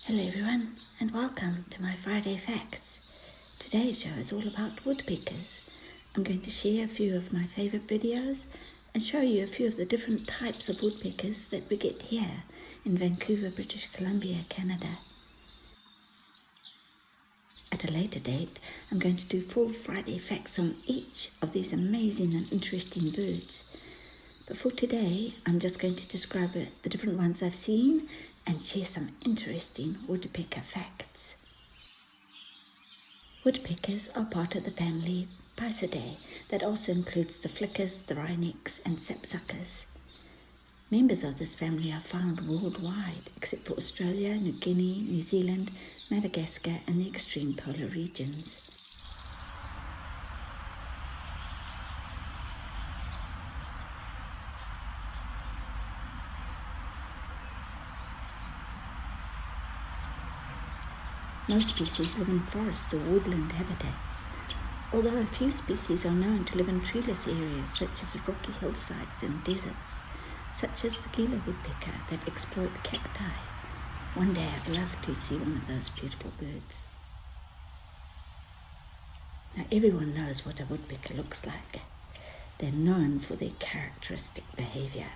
Hello everyone, and welcome to my Friday Facts. Today's show is all about woodpeckers. I'm going to share a few of my favourite videos and show you a few of the different types of woodpeckers that we get here in Vancouver, British Columbia, Canada. At a later date, I'm going to do full Friday Facts on each of these amazing and interesting birds. But for today, I'm just going to describe the different ones I've seen and share some interesting woodpecker facts. Woodpeckers are part of the family Pileated that also includes the flickers, the wrynecks and sapsuckers. Members of this family are found worldwide except for Australia, New Guinea, New Zealand, Madagascar and the extreme polar regions. Most species live in forest or woodland habitats, although a few species are known to live in treeless areas such as rocky hillsides and deserts, such as the Gila woodpecker that exploit cacti. One day I'd love to see one of those beautiful birds. Now everyone knows what a woodpecker looks like. They're known for their characteristic behaviour.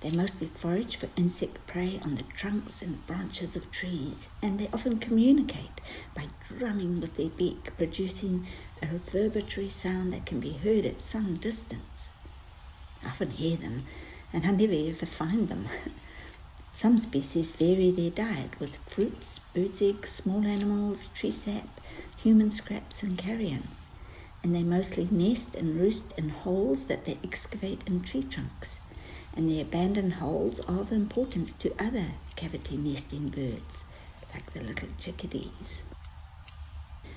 They mostly forage for insect prey on the trunks and branches of trees, and they often communicate by drumming with their beak, producing a reverberatory sound that can be heard at some distance. I often hear them, and I never ever find them. Some species vary their diet with fruits, birds' eggs, small animals, tree sap, human scraps and carrion, and they mostly nest and roost in holes that they excavate in tree trunks. And the abandoned holes are of importance to other cavity nesting birds, like the little chickadees.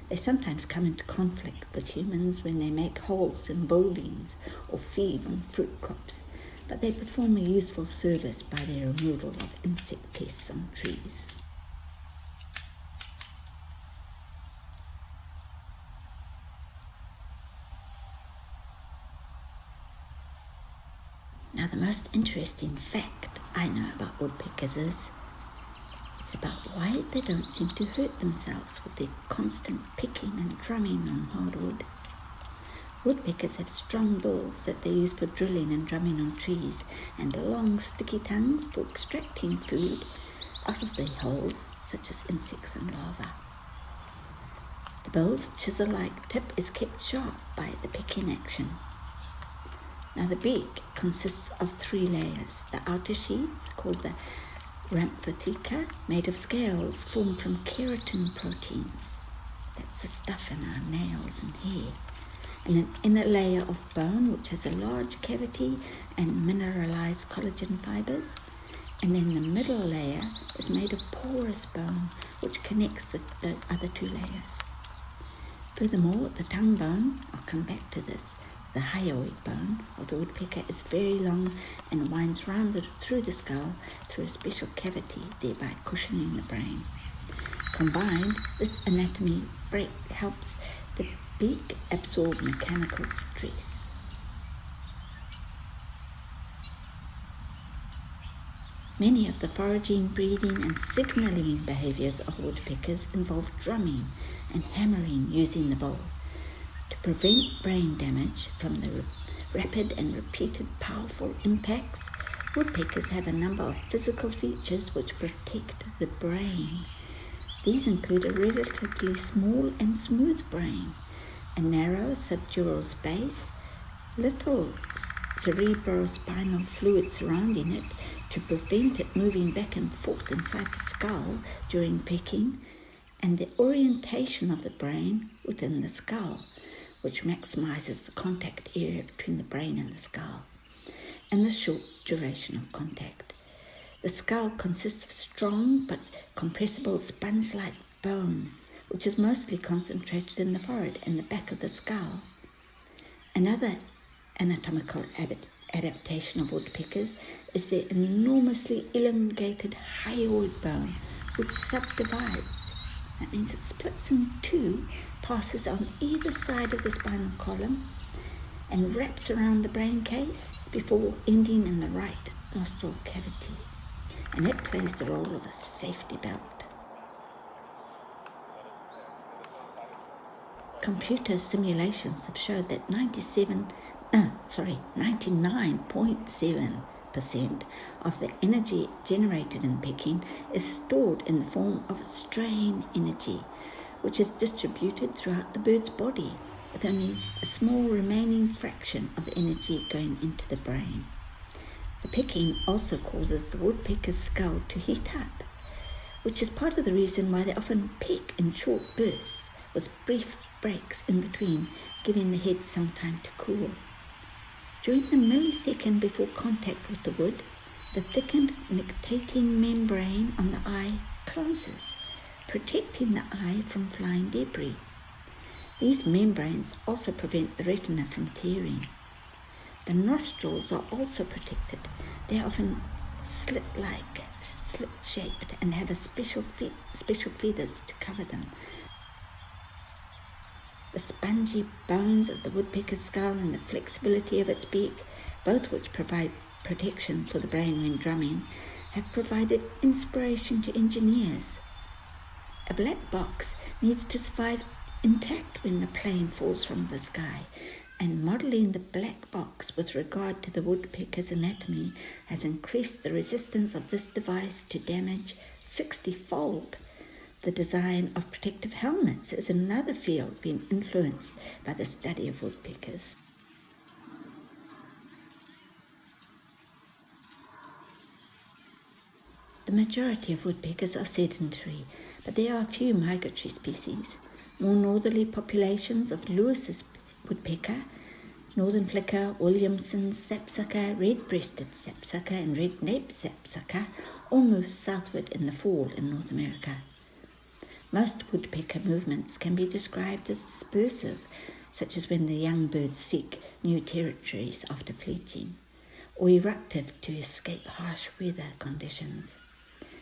They sometimes come into conflict with humans when they make holes in buildings or feed on fruit crops, but they perform a useful service by their removal of insect pests on trees. Now the most interesting fact I know about woodpeckers is it's about why they don't seem to hurt themselves with their constant picking and drumming on hardwood. Woodpeckers have strong bills that they use for drilling and drumming on trees, and long sticky tongues for extracting food out of the holes, such as insects and larvae. The bill's chisel-like tip is kept sharp by the picking action. Now the beak consists of 3 layers. The outer sheath, called the rhamphotheca, made of scales formed from keratin proteins. That's the stuff in our nails and hair. And an inner layer of bone, which has a large cavity and mineralized collagen fibers. And then the middle layer is made of porous bone, which connects the other 2 layers. Furthermore, the tongue bone, I'll come back to this, the hyoid bone of the woodpecker is very long and winds round through the skull through a special cavity, thereby cushioning the brain. Combined, this anatomy break helps the beak absorb mechanical stress. Many of the foraging, breeding and signalling behaviours of woodpeckers involve drumming and hammering using the bill. To prevent brain damage from the rapid and repeated powerful impacts, woodpeckers have a number of physical features which protect the brain. These include a relatively small and smooth brain, a narrow subdural space, little cerebrospinal fluid surrounding it to prevent it moving back and forth inside the skull during pecking, and the orientation of the brain within the skull, which maximizes the contact area between the brain and the skull, and the short duration of contact. The skull consists of strong but compressible sponge-like bone, which is mostly concentrated in the forehead and the back of the skull. Another anatomical adaptation of woodpeckers is their enormously elongated hyoid bone, which subdivides. That means it splits in 2, passes on either side of the spinal column, and wraps around the brain case before ending in the right nostril cavity. And it plays the role of a safety belt. Computer simulations have showed that 99.7% of the energy generated in pecking is stored in the form of strain energy, which is distributed throughout the bird's body, with only a small remaining fraction of the energy going into the brain. The pecking also causes the woodpecker's skull to heat up, which is part of the reason why they often peck in short bursts, with brief breaks in between, giving the head some time to cool. During the millisecond before contact with the wood, the thickened nictitating membrane on the eye closes, protecting the eye from flying debris. These membranes also prevent the retina from tearing. The nostrils are also protected. They are often slit-shaped and have a special feathers to cover them. The spongy bones of the woodpecker skull and the flexibility of its beak, both which provide protection for the brain when drumming, have provided inspiration to engineers. A black box needs to survive intact when the plane falls from the sky, and modelling the black box with regard to the woodpecker's anatomy has increased the resistance of this device to damage 60-fold. The design of protective helmets is another field being influenced by the study of woodpeckers. The majority of woodpeckers are sedentary, but there are a few migratory species. More northerly populations of Lewis's woodpecker, northern flicker, Williamson's sapsucker, red-breasted sapsucker, and red-naped sapsucker all move southward in the fall in North America. Most woodpecker movements can be described as dispersive, such as when the young birds seek new territories after fledging, or eruptive to escape harsh weather conditions.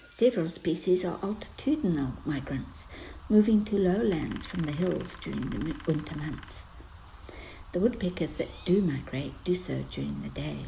Several species are altitudinal migrants, moving to lowlands from the hills during the winter months. The woodpeckers that do migrate do so during the day.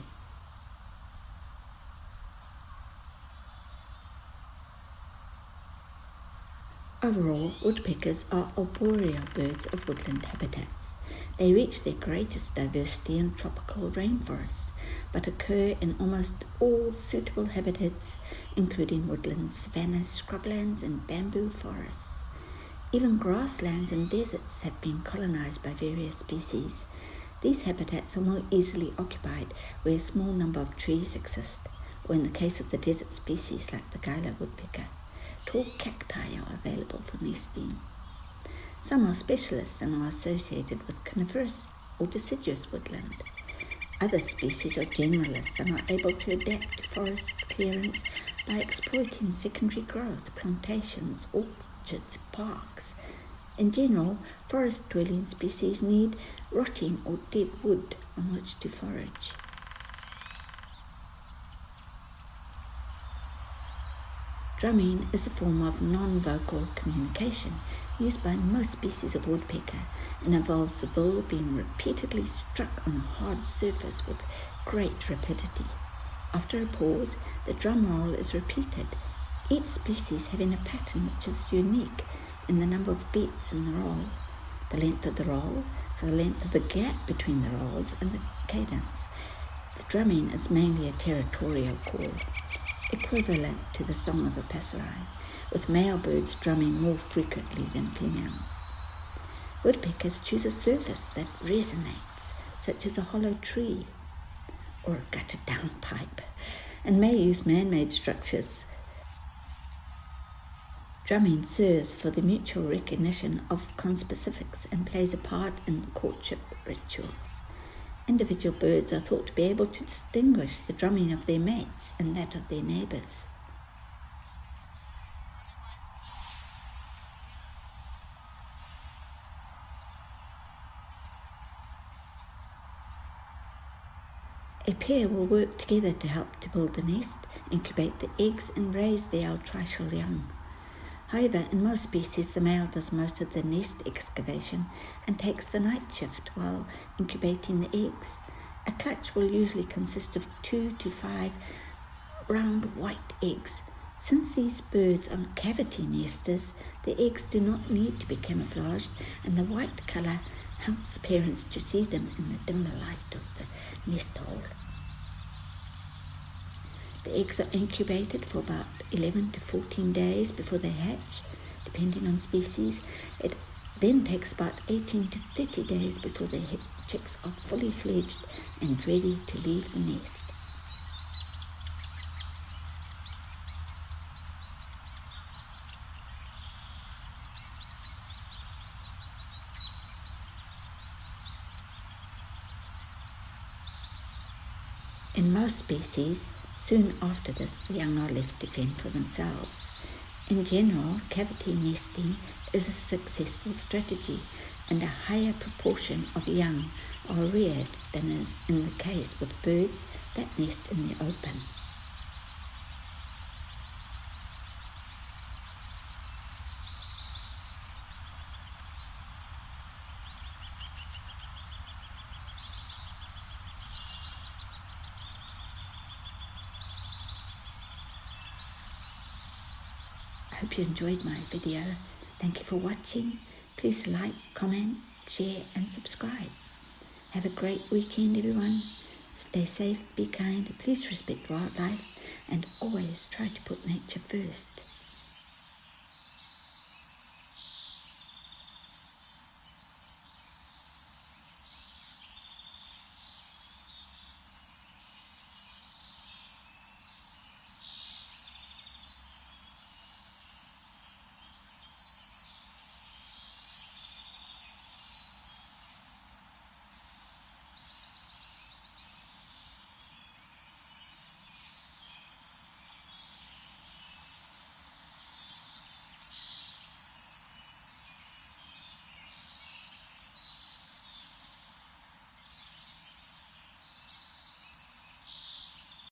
Overall, woodpeckers are arboreal birds of woodland habitats. They reach their greatest diversity in tropical rainforests, but occur in almost all suitable habitats, including woodlands, savannas, scrublands, and bamboo forests. Even grasslands and deserts have been colonized by various species. These habitats are more easily occupied where a small number of trees exist, or in the case of the desert species like the Gila woodpecker, tall cacti are available for nesting. Some are specialists and are associated with coniferous or deciduous woodland. Other species are generalists and are able to adapt to forest clearance by exploiting secondary growth, plantations, orchards, parks. In general, forest-dwelling species need rotting or dead wood on which to forage. Drumming is a form of non-vocal communication used by most species of woodpecker and involves the bill being repeatedly struck on a hard surface with great rapidity. After a pause, the drum roll is repeated, each species having a pattern which is unique in the number of beats in the roll, the length of the roll, the length of the gap between the rolls, and the cadence. The drumming is mainly a territorial call, equivalent to the song of a passerine, with male birds drumming more frequently than females. Woodpeckers choose a surface that resonates, such as a hollow tree or a gutted down pipe, and may use man-made structures. Drumming serves for the mutual recognition of conspecifics and plays a part in courtship rituals. Individual birds are thought to be able to distinguish the drumming of their mates and that of their neighbours. A pair will work together to help to build the nest, incubate the eggs, and raise the altricial young. However, in most species, the male does most of the nest excavation and takes the night shift while incubating the eggs. A clutch will usually consist of 2 to 5 round white eggs, Since these birds are cavity nesters, the eggs do not need to be camouflaged, and the white colour helps the parents to see them in the dimmer light of the nest hole. The eggs are incubated for about 11 to 14 days before they hatch, depending on species. It then takes about 18 to 30 days before the chicks are fully fledged and ready to leave the nest. In most species, soon after this, the young are left to fend for themselves. In general, cavity nesting is a successful strategy, and a higher proportion of young are reared than is in the case with birds that nest in the open. I hope you enjoyed my video. Thank you for watching. Please like, comment, share and subscribe. Have a great weekend, everyone. Stay safe, be kind, please respect wildlife, and always try to put nature first.